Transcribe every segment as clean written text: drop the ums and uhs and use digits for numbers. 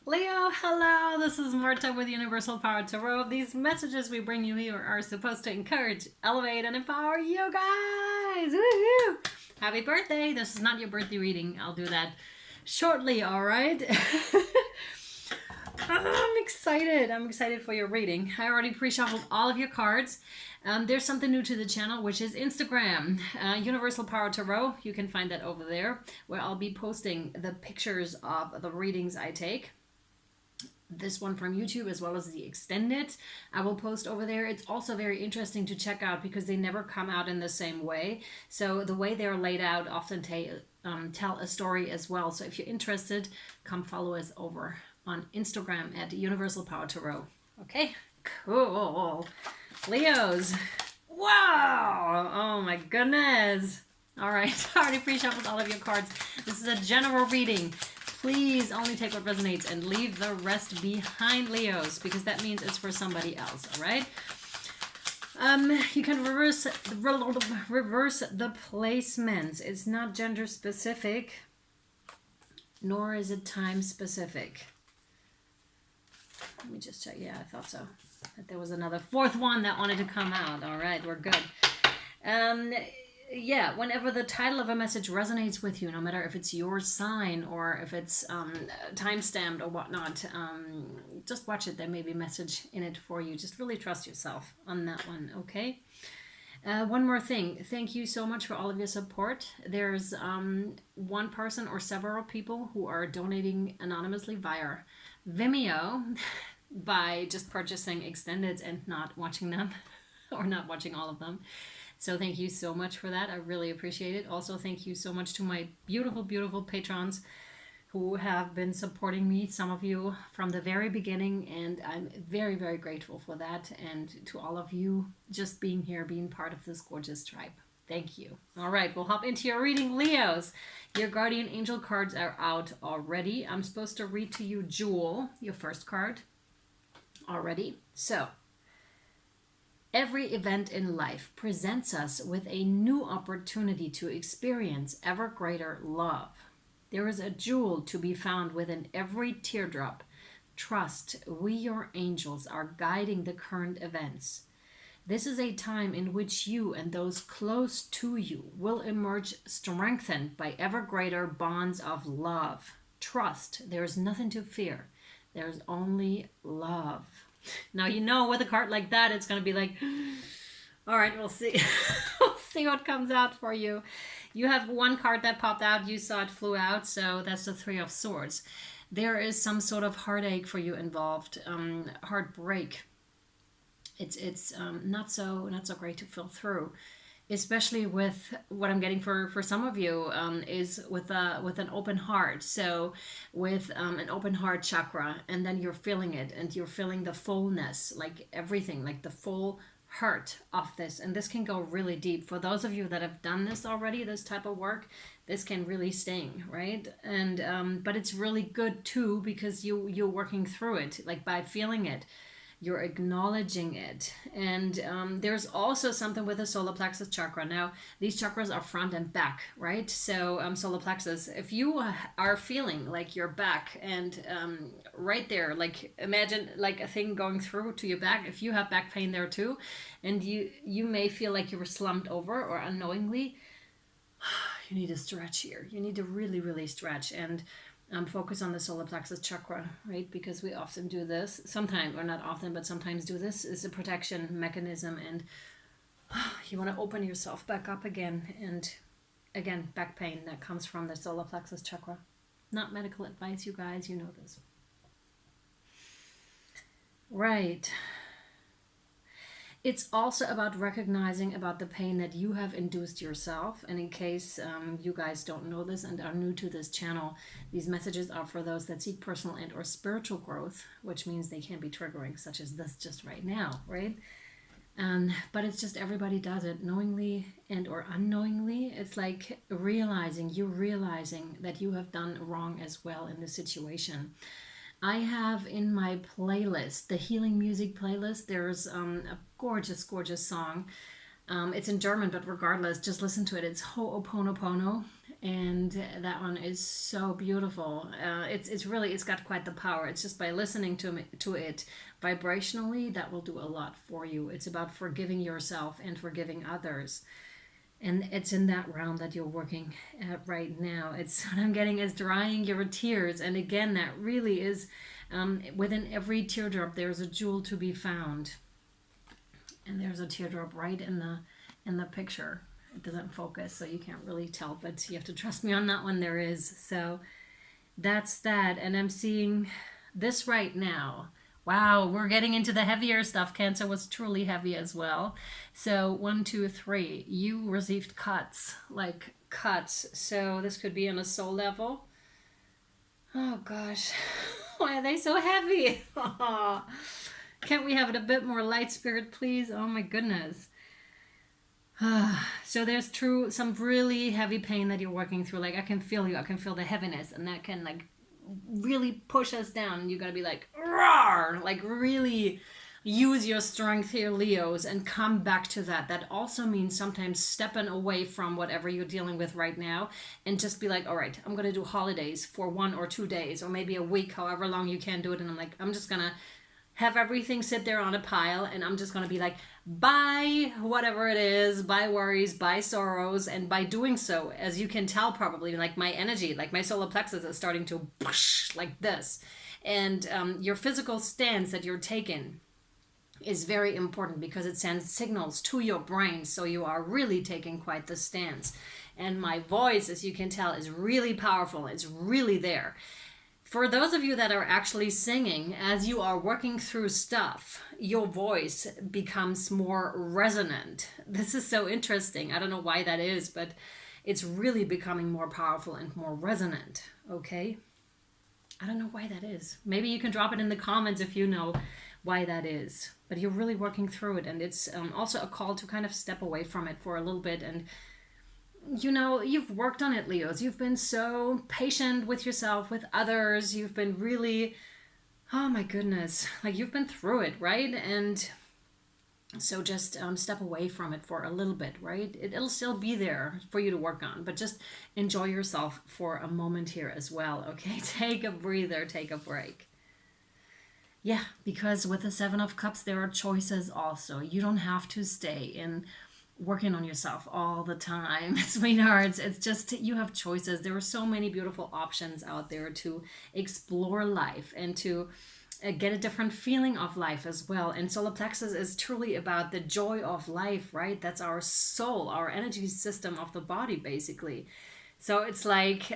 Leo, hello. This is Marta with Universal Power Tarot. These messages we bring you here are supposed to encourage, elevate, and empower you guys. Woohoo! Happy birthday. This is not your birthday reading. I'll do that shortly, all right? I'm excited. I'm excited for your reading. I already pre-shuffled all of your cards. There's something new to the channel, which is Instagram, Universal Power Tarot. You can find that over there, where I'll be posting the pictures of the readings I take. This one from YouTube as well as the extended I will post over there. It's also very interesting to check out because they never come out in the same way. So the way they're laid out often tell a story as well. So if you're interested, come follow us over on Instagram at Universal Power Tarot. Okay, cool. Leos. Wow. Oh my goodness. All right, I already pre-shuffled all of your cards. This is a general reading. Please only take what resonates and leave the rest behind, Leos, because that means it's for somebody else, all right? You can reverse the placements. It's not gender specific, nor is it time specific. Let me just check. Yeah, I thought so. That there was another fourth one that wanted to come out. All right, we're good. Yeah, whenever the title of a message resonates with you, no matter if it's your sign or if it's time-stamped or whatnot, just watch it. There may be a message in it for you. Just really trust yourself on that one, okay? One more thing. Thank you so much for all of your support. There's one person or several people who are donating anonymously via Vimeo by just purchasing extended and not watching them or not watching all of them. So thank you so much for that. I really appreciate it. Also, thank you so much to my beautiful, beautiful patrons who have been supporting me, some of you from the very beginning, and I'm very, very grateful for that. And to all of you just being here, being part of this gorgeous tribe. Thank you. All right, we'll hop into your reading, Leos. Your guardian angel cards are out already. I'm supposed to read to you Jewel, your first card, already. So, every event in life presents us with a new opportunity to experience ever greater love. There is a jewel to be found within every teardrop. Trust, we, your angels, are guiding the current events. This is a time in which you and those close to you will emerge strengthened by ever greater bonds of love. Trust, there is nothing to fear. There's only love. Now, you know, with a card like that, it's going to be like, all right, we'll see. We'll see what comes out for you. You have one card that popped out. You saw it flew out. So that's the Three of Swords. There is some sort of heartache for you involved, heartbreak. It's not so great to feel through, especially with what I'm getting for some of you is with an open heart. So with an open heart chakra, and then you're feeling it, and you're feeling the fullness, like everything, like the full heart of this. And this can go really deep. For those of you that have done this already, this type of work, this can really sting, right? And but it's really good too, because you're working through it, like by feeling it. You're acknowledging it. And there's also something with the solar plexus chakra. Now, these chakras are front and back, right? So solar plexus, if you are feeling like your back and right there, like imagine like a thing going through to your back. If you have back pain there too, and you may feel like you were slumped over or unknowingly, you need to stretch here. You need to really, really stretch and focus on the solar plexus chakra, right? Because we often do this, sometimes, or not often, but sometimes do this as a protection mechanism, and you want to open yourself back up again. And again, back pain that comes from the solar plexus chakra. Not medical advice, you guys, you know this. Right. It's also about recognizing about the pain that you have induced yourself. And in case you guys don't know this and are new to this channel, these messages are for those that seek personal and or spiritual growth, which means they can be triggering, such as this just right now, right? But it's just everybody does it, knowingly and or unknowingly. It's like you're realizing that you have done wrong as well in this situation. I have in my playlist, the healing music playlist, there's a gorgeous, gorgeous song. It's in German, but regardless, just listen to it. It's Ho'oponopono. And that one is so beautiful. It's got quite the power. It's just by listening to it vibrationally, that will do a lot for you. It's about forgiving yourself and forgiving others. And it's in that realm that you're working at right now. It's what I'm getting is drying your tears. And again, that really is within every teardrop there's a jewel to be found. And there's a teardrop right in the picture. It doesn't focus, so you can't really tell, but you have to trust me on that one. There is. So that's that. And I'm seeing this right now. Wow, we're getting into the heavier stuff. Cancer was truly heavy as well. So 1, 2, 3, you received cuts, like cuts. So this could be on a soul level. Oh gosh, why are they so heavy? Can't we have it a bit more light, Spirit, please? Oh my goodness. So there's some really heavy pain that you're working through. Like I can feel you. I can feel the heaviness, and that can like really push us down. And you gotta be like, roar! Like really use your strength here, Leos, and come back to that. That also means sometimes stepping away from whatever you're dealing with right now and just be like, all right, I'm gonna do holidays for 1 or 2 days or maybe a week, however long you can do it. And I'm just gonna have everything sit there on a pile, and I'm just going to be like, bye, whatever it is, bye worries, bye sorrows. And by doing so, as you can tell probably, like my energy, like my solar plexus is starting to push like this. And your physical stance that you're taking is very important because it sends signals to your brain. So you are really taking quite the stance. And my voice, as you can tell, is really powerful. It's really there. For those of you that are actually singing, as you are working through stuff, your voice becomes more resonant. This is so interesting. I don't know why that is, but it's really becoming more powerful and more resonant, okay? I don't know why that is. Maybe you can drop it in the comments if you know why that is. But you're really working through it, and it's also a call to kind of step away from it for a little bit. And you know, you've worked on it, Leos. You've been so patient with yourself, with others. You've been really, oh my goodness, like you've been through it, right? And so just step away from it for a little bit, right? It'll still be there for you to work on, but just enjoy yourself for a moment here as well, okay? Take a breather, take a break. Yeah, because with the 7 of Cups, there are choices also. You don't have to stay in working on yourself all the time, sweethearts. It's just you have choices. There are so many beautiful options out there to explore life and to get a different feeling of life as well. And solar plexus is truly about the joy of life, right? That's our soul, our energy system of the body, basically. So it's like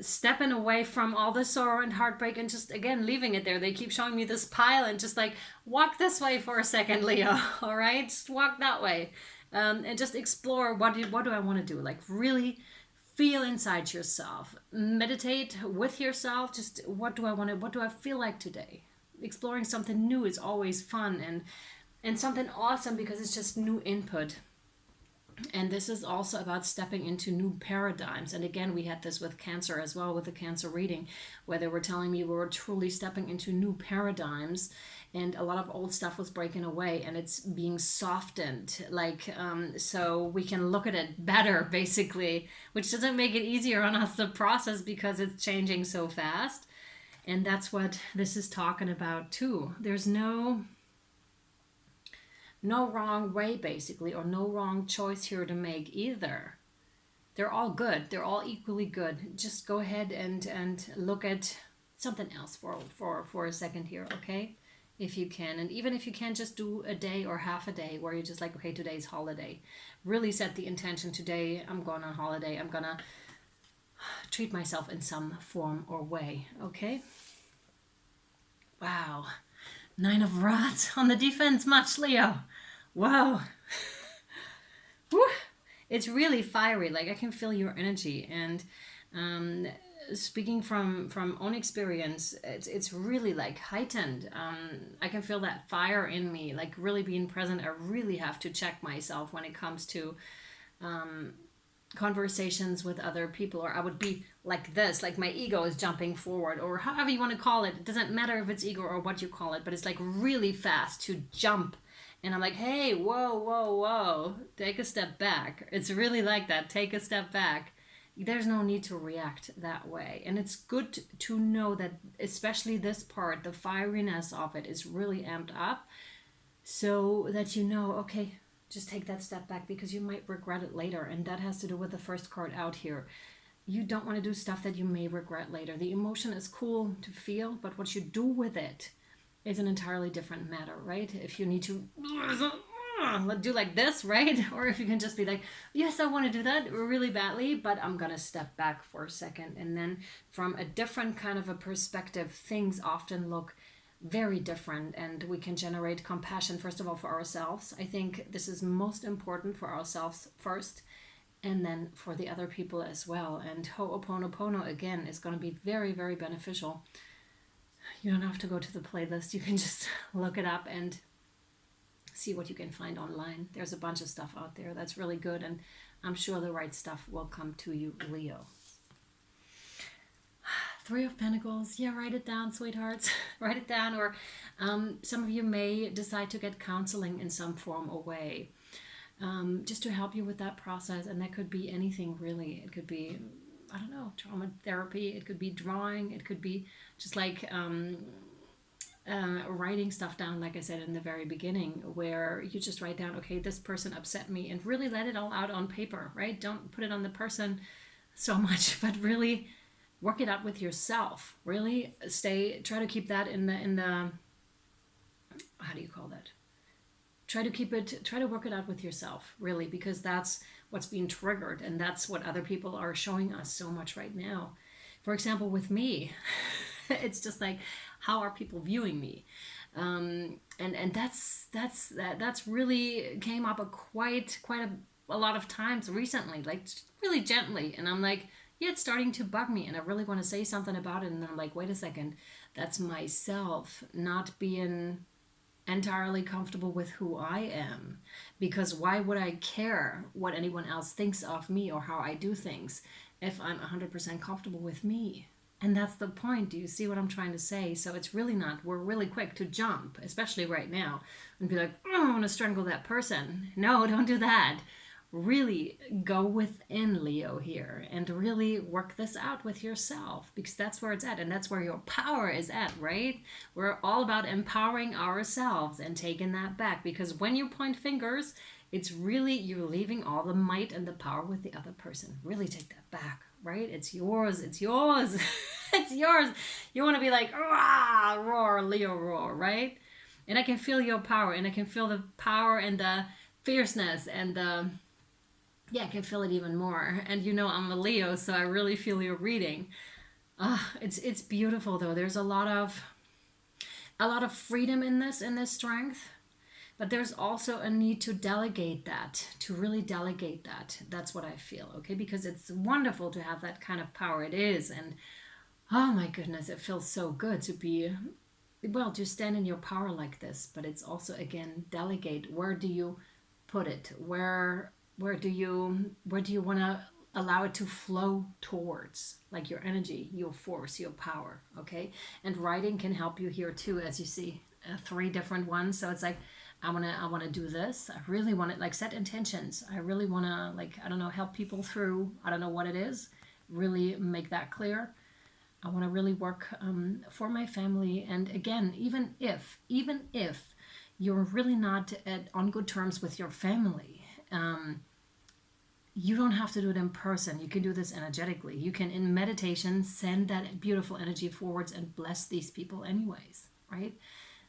stepping away from all the sorrow and heartbreak and just, again, leaving it there. They keep showing me this pile and just like, walk this way for a second, Leo, all right? Just walk that way. And just explore what do I want to do? Like really feel inside yourself. Meditate with yourself. Just what do I feel like today? Exploring something new is always fun and something awesome because it's just new input. And this is also about stepping into new paradigms. And again, we had this with Cancer as well, with the Cancer reading, where they were telling me we were truly stepping into new paradigms, and a lot of old stuff was breaking away and it's being softened, like so we can look at it better, basically, which doesn't make it easier on us to process because it's changing so fast. And that's what this is talking about too. There's no wrong way, basically, or no wrong choice here to make either. They're all good. They're all equally good. Just go ahead and look at something else for a second here, okay? If you can. And even if you can, just do a day or half a day where you're just like, okay, today's holiday. Really set the intention. Today I'm going on holiday. I'm gonna treat myself in some form or way, okay? Wow. 9 of Rods on the defense much, Leo. Wow. Woo. It's really fiery. Like I can feel your energy. And speaking from own experience, it's really like heightened. I can feel that fire in me, like really being present. I really have to check myself when it comes to conversations with other people, or I would be like this, like my ego is jumping forward, or however you want to call it. It doesn't matter if it's ego or what you call it, but it's like really fast to jump. And I'm like, hey, whoa, take a step back. It's really like that. Take a step back. there's no need to react that way. And it's good to know that, especially this part, the fieriness of it is really amped up, so that you know, okay, just take that step back, because you might regret it later. And that has to do with the first card out here. You don't want to do stuff that you may regret later. The emotion is cool to feel, but what you do with it is an entirely different matter, right? If you need to do like this, right? Or if you can just be like, yes, I want to do that really badly, but I'm gonna step back for a second. And then from a different kind of a perspective, things often look very different, and we can generate compassion, first of all, for ourselves. I think this is most important for ourselves first, and then for the other people as well. And Ho'oponopono, again, is going to be very, very beneficial. You don't have to go to the playlist. You can just look it up and see what you can find online. There's a bunch of stuff out there that's really good, and I'm sure the right stuff will come to you, Leo. Three of Pentacles. Yeah, write it down, sweethearts. Write it down. Or some of you may decide to get counseling in some form or way, just to help you with that process. And that could be anything, really. It could be, I don't know, trauma therapy. It could be drawing. It could be just like writing stuff down, like I said in the very beginning, where you just write down, okay, this person upset me, and really let it all out on paper, right? Don't put it on the person so much, but really work it out with yourself. Really try to keep that in the how do you call that? Try to work it out with yourself, really, because that's what's being triggered, and that's what other people are showing us so much right now. For example, with me, it's just like, how are people viewing me? And that's really came up quite a lot of times recently, like really gently, and I'm like, yeah, it's starting to bug me, and I really want to say something about it, and then I'm like, wait a second, that's myself not being entirely comfortable with who I am, because why would I care what anyone else thinks of me or how I do things if I'm 100% comfortable with me? And that's the point. Do you see what I'm trying to say? So it's really not, we're really quick to jump, especially right now, and be like, oh, I want to strangle that person. No, don't do that. Really go within, Leo, here, and really work this out with yourself, because that's where it's at, and that's where your power is at, right? We're all about empowering ourselves and taking that back, because when you point fingers, it's really, you're leaving all the might and the power with the other person. Really take that back, right? It's yours. It's yours. It's yours. You want to be like, ah, roar, Leo, roar, right? And I can feel your power, and I can feel the power and the fierceness and the, yeah, I can feel it even more. And you know, I'm a Leo, so I really feel your reading. It's beautiful, though. There's a lot of freedom in this strength, but there's also a need to delegate that, to really delegate that. That's what I feel, okay? Because it's wonderful to have that kind of power. It is, and oh my goodness, it feels so good to be, well, to stand in your power like this. But it's also, again, delegate. Where do you put it? Where do you want to allow it to flow towards, like your energy, your force, your power, okay? And writing can help you here too, as you see, 3 different ones. So it's like, I want to do this. I really want to, like, set intentions. I really want to, like, I don't know, help people through, I don't know what it is, really make that clear. I want to really work for my family. And again, even if you're really not on good terms with your family, you don't have to do it in person. You can do this energetically. You can, in meditation, send that beautiful energy forwards and bless these people anyways, right?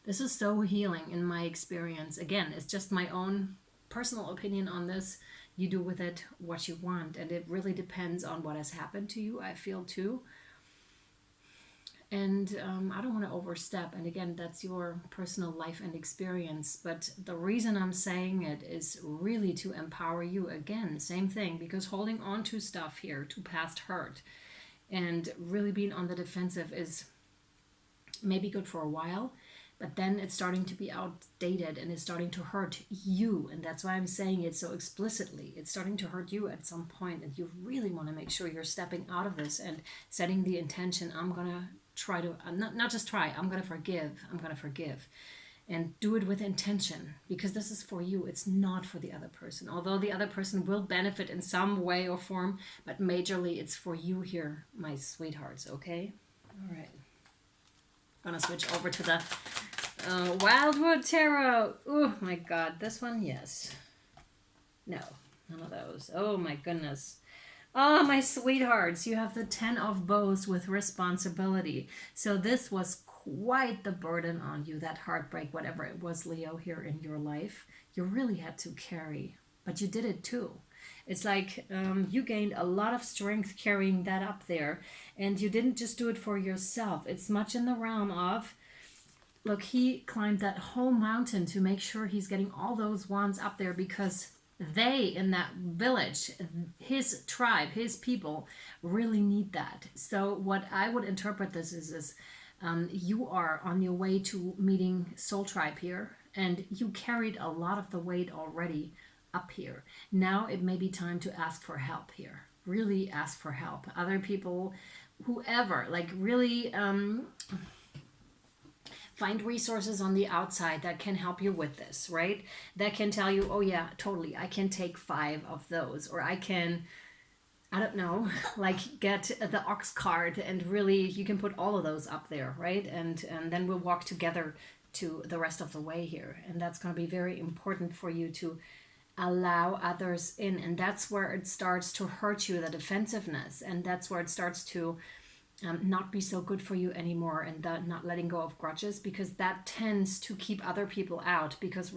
This is so healing in my experience. Again, it's just my own personal opinion on this. You do with it what you want, and it really depends on what has happened to you, I feel, too. And I don't want to overstep. And again, that's your personal life and experience. But the reason I'm saying it is really to empower you. Again, same thing, because holding on to stuff here, to past hurt, and really being on the defensive is maybe good for a while, but then it's starting to be outdated and it's starting to hurt you. And that's why I'm saying it so explicitly. It's starting to hurt you at some point, and you really want to make sure you're stepping out of this and setting the intention, I'm going to try to, not just try, I'm going to forgive. and do it with intention, because this is for you. It's not for the other person, although the other person will benefit in some way or form, but majorly it's for you here, my sweethearts. Okay, all right, gonna switch over to the Wildwood Tarot. Oh my god, this one, yes, no, none of those. Oh my goodness. Oh, my sweethearts, you have the 10 of Bows with responsibility. So this was quite the burden on you, that heartbreak, whatever it was, Leo, here in your life. You really had to carry, but you did it too. It's like you gained a lot of strength carrying that up there, and you didn't just do it for yourself. It's much in the realm of, look, he climbed that whole mountain to make sure he's getting all those wands up there, because they in that village, his tribe, his people really need that. So what I would interpret this is you are on your way to meeting soul tribe here, and you carried a lot of the weight already up here. Now it may be time to ask for help here. Really ask for help. Other people, whoever, like really find resources on the outside that can help you with this, right? That can tell you, oh yeah, totally, I can take 5 of those, or I can, I don't know, like get the ox card, and really you can put all of those up there, right? And then we'll walk together to the rest of the way here. And that's going to be very important for you to allow others in. And that's where it starts to hurt you, the defensiveness. And that's where it starts to not be so good for you anymore, and that not letting go of grudges, because that tends to keep other people out, because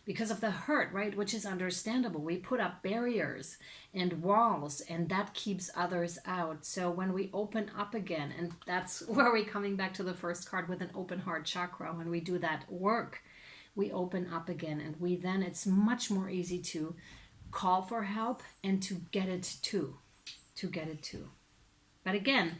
because of the hurt, right? Which is understandable. We put up barriers and walls, and that keeps others out. So when we open up again, and that's where we're coming back to the first card with an open heart chakra, when we do that work, we open up again, and it's much more easy to call for help and to get it too. But again,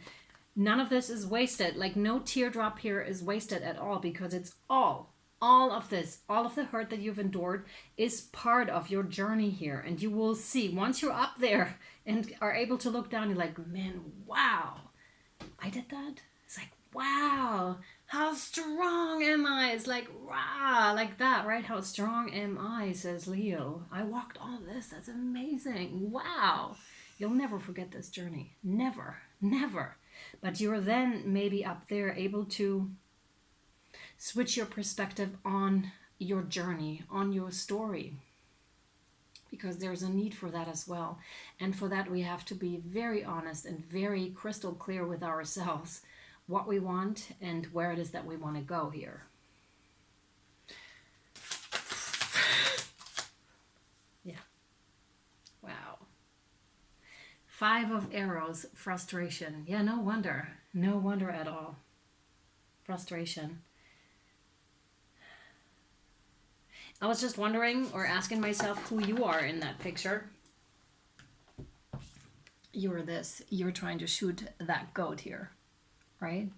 none of this is wasted. Like, no teardrop here is wasted at all, because it's all of this, all of the hurt that you've endured is part of your journey here. And you will see, once you're up there and are able to look down, you're like, man, wow, I did that? It's like, wow, how strong am I? It's like, wow, like that, right? How strong am I, says Leo. I walked all this. That's amazing. Wow. You'll never forget this journey. Never. But you're then maybe up there able to switch your perspective on your journey, on your story, because there's a need for that as well. And for that, we have to be very honest and very crystal clear with ourselves what we want and where it is that we want to go here. Yeah. Wow. 5 of Arrows, frustration. Yeah, no wonder at all. Frustration. I was just wondering, or asking myself, who you are in that picture. You're trying to shoot that goat here, right?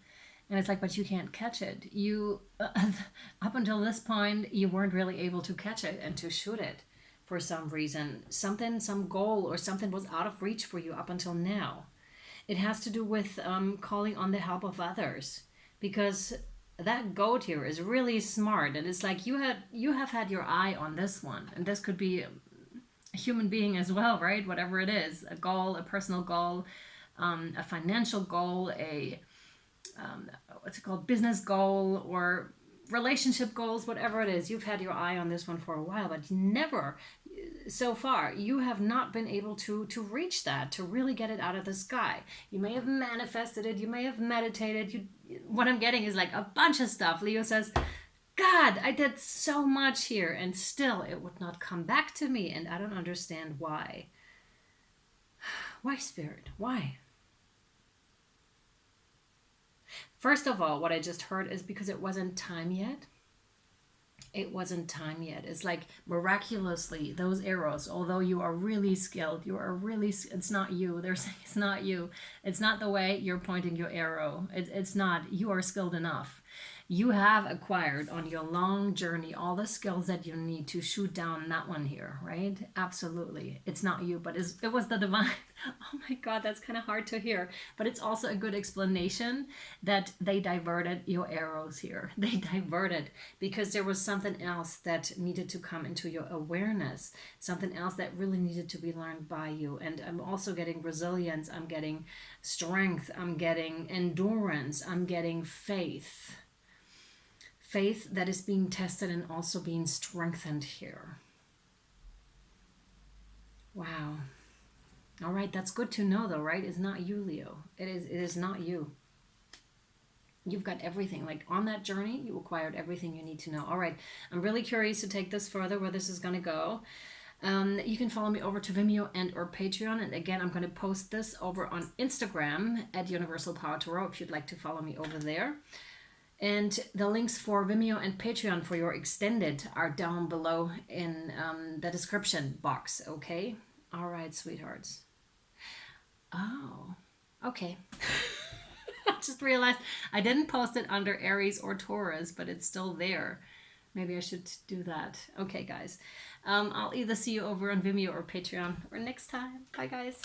And it's like, but you can't catch it. You, up until this point, you weren't really able to catch it and to shoot it. For some reason, some goal or something was out of reach for you up until now. It has to do with calling on the help of others, because that goat here is really smart, and it's like you have had your eye on this one, and this could be a human being as well, right? Whatever it is, a goal, a personal goal, a financial goal, a business goal, or relationship goals, whatever it is. You've had your eye on this one for a while, but never so far you have not been able to reach that, to really get it out of the sky. You may have manifested it, you may have meditated. What I'm getting is like a bunch of stuff. Leo says, God, I did so much here, and still it would not come back to me, and I don't understand why. Why, Spirit? Why? First of all, what I just heard is because it wasn't time yet. It wasn't time yet. It's like miraculously, those arrows, although you are really skilled, it's not you. They're saying it's not you. It's not the way you're pointing your arrow. It's not. You are skilled enough. You have acquired on your long journey all the skills that you need to shoot down that one here, right? Absolutely. It's not you, but it was the divine. Oh my God, that's kind of hard to hear. But it's also a good explanation that they diverted your arrows here. They diverted because there was something else that needed to come into your awareness, something else that really needed to be learned by you. And I'm also getting resilience, I'm getting strength, I'm getting endurance, I'm getting faith. Faith that is being tested and also being strengthened here. Wow. All right, that's good to know though, right? It's not you, Leo. It is not you. You've got everything. Like on that journey, you acquired everything you need to know. All right, I'm really curious to take this further, where this is going to go. You can follow me over to Vimeo and or Patreon. And again, I'm going to post this over on Instagram at universalpowertarot if you'd like to follow me over there. And the links for Vimeo and Patreon for your extended are down below in the description box, okay? All right, sweethearts. Oh, okay. I just realized I didn't post it under Aries or Taurus, but it's still there. Maybe I should do that. Okay, guys. I'll either see you over on Vimeo or Patreon or next time. Bye, guys.